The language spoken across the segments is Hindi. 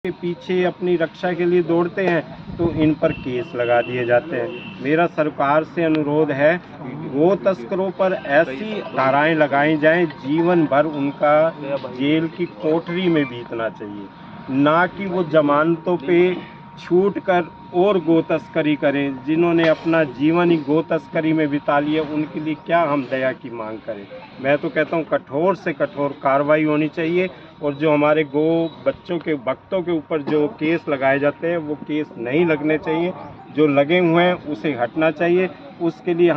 के पीछे अपनी रक्षा के लिए दौड़ते हैं तो इन पर केस लगा दिए जाते हैं। मेरा सरकार से अनुरोध है गो तस्करों पर ऐसी धाराएं लगाई जाएं, जीवन भर उनका जेल की कोठरी में बीतना चाहिए, ना कि वो जमानतों पे छूट कर और गो तस्करी करें। जिन्होंने अपना जीवन ही गो तस्करी में बिता लिया, उनके लिए क्या हम दया की मांग करें। मैं तो कहता हूँ कठोर से कठोर कार्रवाई होनी चाहिए, और जो हमारे गो बच्चों के भक्तों के ऊपर जो केस लगाए जाते हैं वो केस नहीं लगने चाहिए, जो लगे हुए हैं उसे हटना चाहिए। उसके लिए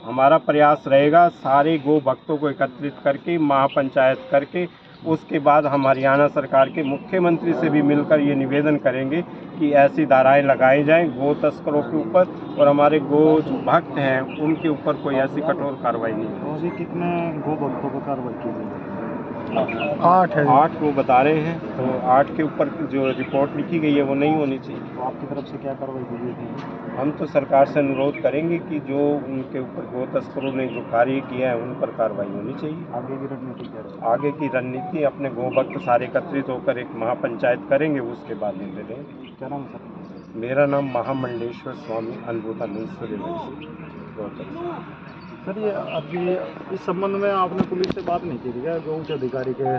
हमारा प्रयास रहेगा सारे गो भक्तों को एकत्रित करके महापंचायत करके, उसके बाद हम हरियाणा सरकार के मुख्यमंत्री से भी मिलकर ये निवेदन करेंगे कि ऐसी धाराएं लगाई जाएं गो तस्करों के ऊपर, और हमारे गो जो भक्त हैं उनके ऊपर कोई ऐसी कठोर कार्रवाई नहीं हो। अभी कितने गो भक्तों पर कार्रवाई की गई? 8 है। 8 वो बता रहे हैं, तो 8 के ऊपर जो रिपोर्ट लिखी गई है वो नहीं होनी चाहिए। तो आपकी तरफ से क्या कार्रवाई की गई थी? हम तो सरकार से अनुरोध करेंगे कि जो उनके ऊपर गो तस्करों ने जो कार्य किया है उन पर कार्रवाई होनी चाहिए। आगे की रणनीति क्या रहेगी? आगे की रणनीति अपने गो भक्त सारे एकत्रित होकर एक महापंचायत करेंगे, उसके बाद निर्णय लेंगे। क्या नाम सर? मेरा नाम महामंडलेश्वर स्वामी अनुभूतानंद सूर्यवंशी। सर ये अभी इस संबंध में आपने पुलिस से बात नहीं की थी क्या, जो उच्च अधिकारी के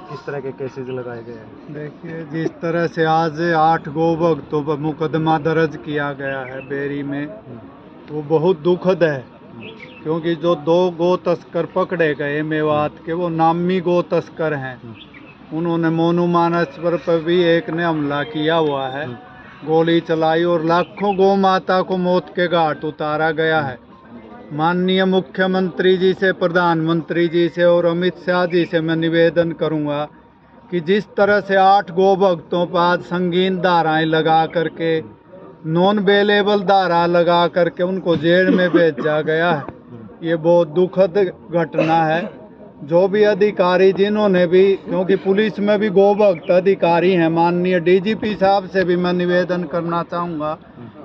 किस तरह के केसेस लगाए गए हैं? देखिए, जिस तरह से आज 8 गो भक्तों पर मुकदमा दर्ज किया गया है बेरी में, वो बहुत दुखद है, क्योंकि जो 2 गो तस्कर पकड़े गए मेवात के, वो नामी गो तस्कर हैं। उन्होंने मोनू मानेश्वर पर भी एक ने हमला किया हुआ है, गोली चलाई, और लाखों गौ माता को मौत के घाट उतारा गया है। माननीय मुख्यमंत्री जी से, प्रधानमंत्री जी से और अमित शाह जी से मैं निवेदन करूंगा कि जिस तरह से 8 गो भक्तों पर आज संगीन धाराएं लगा करके, नॉन बेलेबल धारा लगा करके उनको जेल में भेजा गया है, ये बहुत दुखद घटना है। जो भी अधिकारी जिन्होंने भी, क्योंकि पुलिस में भी गो भक्त अधिकारी हैं, माननीय डीजीपी साहब से भी मैं निवेदन करना चाहूँगा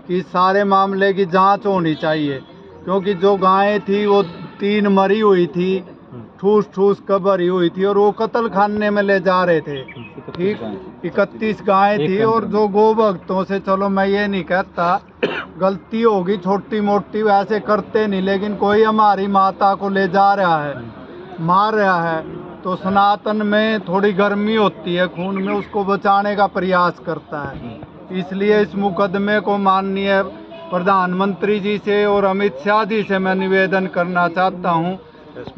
कि सारे मामले की जांच होनी चाहिए, क्योंकि जो गायें थी वो 3 मरी हुई थी, ठूस ठूस कर भरी हुई थी, और वो कत्ल खाने में ले जा रहे थे। ठीक 31 गायें थी, और जो गो भक्तों से, चलो मैं ये नहीं कहता गलती होगी छोटी मोटी, वैसे करते नहीं, लेकिन कोई हमारी माता को ले जा रहा है, मार रहा है, तो सनातन में थोड़ी गर्मी होती है खून में, उसको बचाने का प्रयास करता है। इसलिए इस मुकदमे को माननीय प्रधानमंत्री जी से और अमित शाह जी से मैं निवेदन करना चाहता हूँ,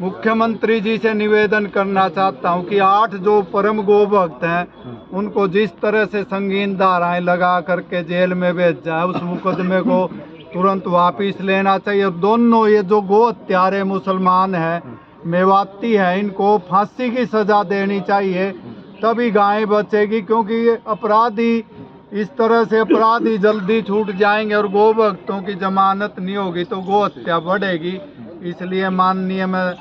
मुख्यमंत्री जी से निवेदन करना चाहता हूँ कि 8 जो परम गो भक्त हैं उनको जिस तरह से संगीन धाराएं लगा करके जेल में भेजा है, उस मुकदमे को तुरंत वापस लेना चाहिए। दोनों ये जो गो हत्यारे मुसलमान हैं, मेवाती हैं, इनको फांसी की सजा देनी चाहिए, तभी गायें बचेगी, क्योंकि ये अपराधी, इस तरह से अपराधी जल्दी छूट जाएंगे और गो भक्तों की जमानत नहीं होगी तो गो हत्या बढ़ेगी। इसलिए माननीय मैं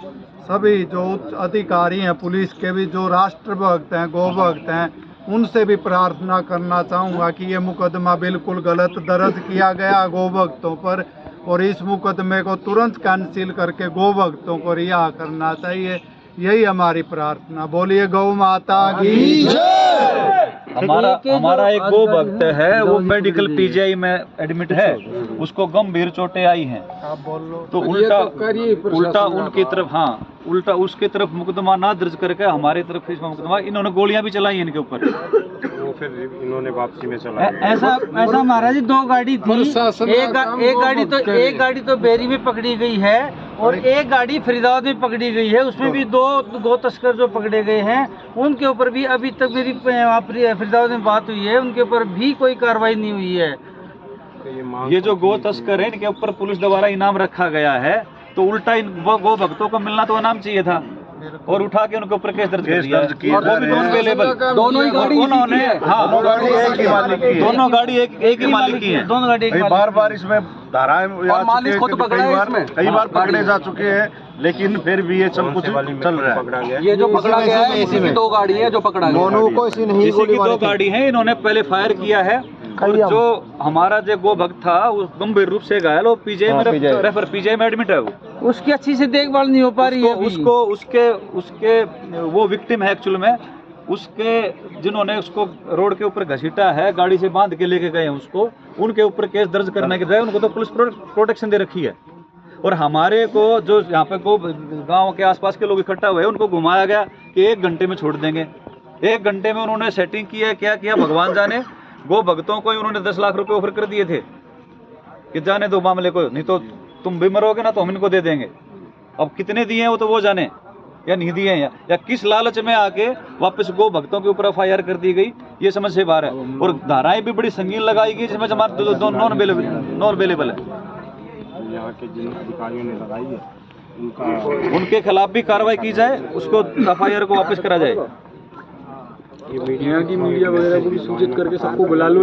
सभी जो उच्च अधिकारी हैं, पुलिस के भी, जो राष्ट्र भक्त हैं, गो भक्त हैं, उनसे भी प्रार्थना करना चाहूँगा कि ये मुकदमा बिल्कुल गलत दर्ज किया गया गो भक्तों पर, और इस मुकदमे को तुरंत कैंसिल करके गो भक्तों को रिहा करना चाहिए। यही हमारी प्रार्थना। बोलिए गौ माता की जय। हमारा एक गो भक्त है, वो मेडिकल पीजीआई में एडमिट है, उसको गंभीर चोटें आई हैं। आप बोल लो। तो उल्टा उनकी तरफ, हाँ, उल्टा उसके तरफ मुकदमा ना दर्ज करके हमारी तरफ इसमें मुकदमा, इन्होंने गोलियां भी चलाई इनके ऊपर, वो फिर इन्होंने वापसी में चला ऐसा महाराज जी 2 गाड़ी थी, एक गाड़ी तो बेरी में पकड़ी गई है और एक गाड़ी फरीदाबाद में पकड़ी गई है, उसमें भी 2 गो तस्कर जो पकड़े गए हैं उनके ऊपर भी अभी तक मेरी फरीदाबाद में बात हुई है, उनके ऊपर भी कोई कार्रवाई नहीं हुई है। ये जो गो तस्कर है इनके ऊपर पुलिस द्वारा इनाम रखा गया है, तो उल्टा इन गो भक्तों को मिलना तो इनाम चाहिए था, और उठा के उनके ऊपर केस दर्ज किया, और वो भी नॉन अवेलेबल। दोनों ही गाड़ी उन्होंने, हाँ, दोनों गाड़ी एक ही मालिक की है, दोनों गाड़ी एक ही मालिक की है, दोनों गाड़ी बार इसमें धाराएं कई बार पकड़े जा चुके हैं, लेकिन फिर भी ये सब कुछ चल रहा है। ये जो पकड़ा गया है इसी की 2 गाड़ी है जो पकड़ा गया है, को इसी नहीं इसी की 2 गाड़ी है, इन्होंने पहले फायर किया है, और जो हमारा जो गो भक्त था वो गंभीर रूप से घायल, वो पीजीआई में एडमिट है। वो उसकी अच्छी से देखभाल नहीं हो पा रही है उसको उसके वो विक्टिम है एक्चुअल में, उसके जिन्होंने उसको रोड के ऊपर घसीटा है, गाड़ी से बांध के लेके गए हैं उसको, उनके ऊपर केस दर्ज करने के बजाय उनको तो पुलिस प्रोटेक्शन दे रखी है। और हमारे को जो यहाँ पे गांव के आसपास के लोग इकट्ठा हुए उनको घुमाया गया कि 1 घंटे में छोड़ देंगे। 1 घंटे में उन्होंने सेटिंग की है, क्या किया भगवान जाने। गो भक्तों को उन्होंने 10 लाख रुपए ऑफर कर दिए थे कि जाने दो मामले को, नहीं तो तुम भी मरोगे ना तो हम इनको दे देंगे। अब कितने दिए हैं वो तो वो जाने, या नहीं दिए हैं, या किस लालच में आके वापस गो भक्तों के ऊपर FIR कर दी गई, ये समझ से बाहर है। और धाराएं भी बड़ी संगीन लगाई गई जिसमें हमारे नॉन अवेलेबल है। यहाँ के जिन अधिकारियों ने लगाई है उनके खिलाफ भी कार्रवाई की जाए, उसको FIR को वापस करा जाए। ये मीडिया वगैरह को भी सूचित करके सबको बुला लो।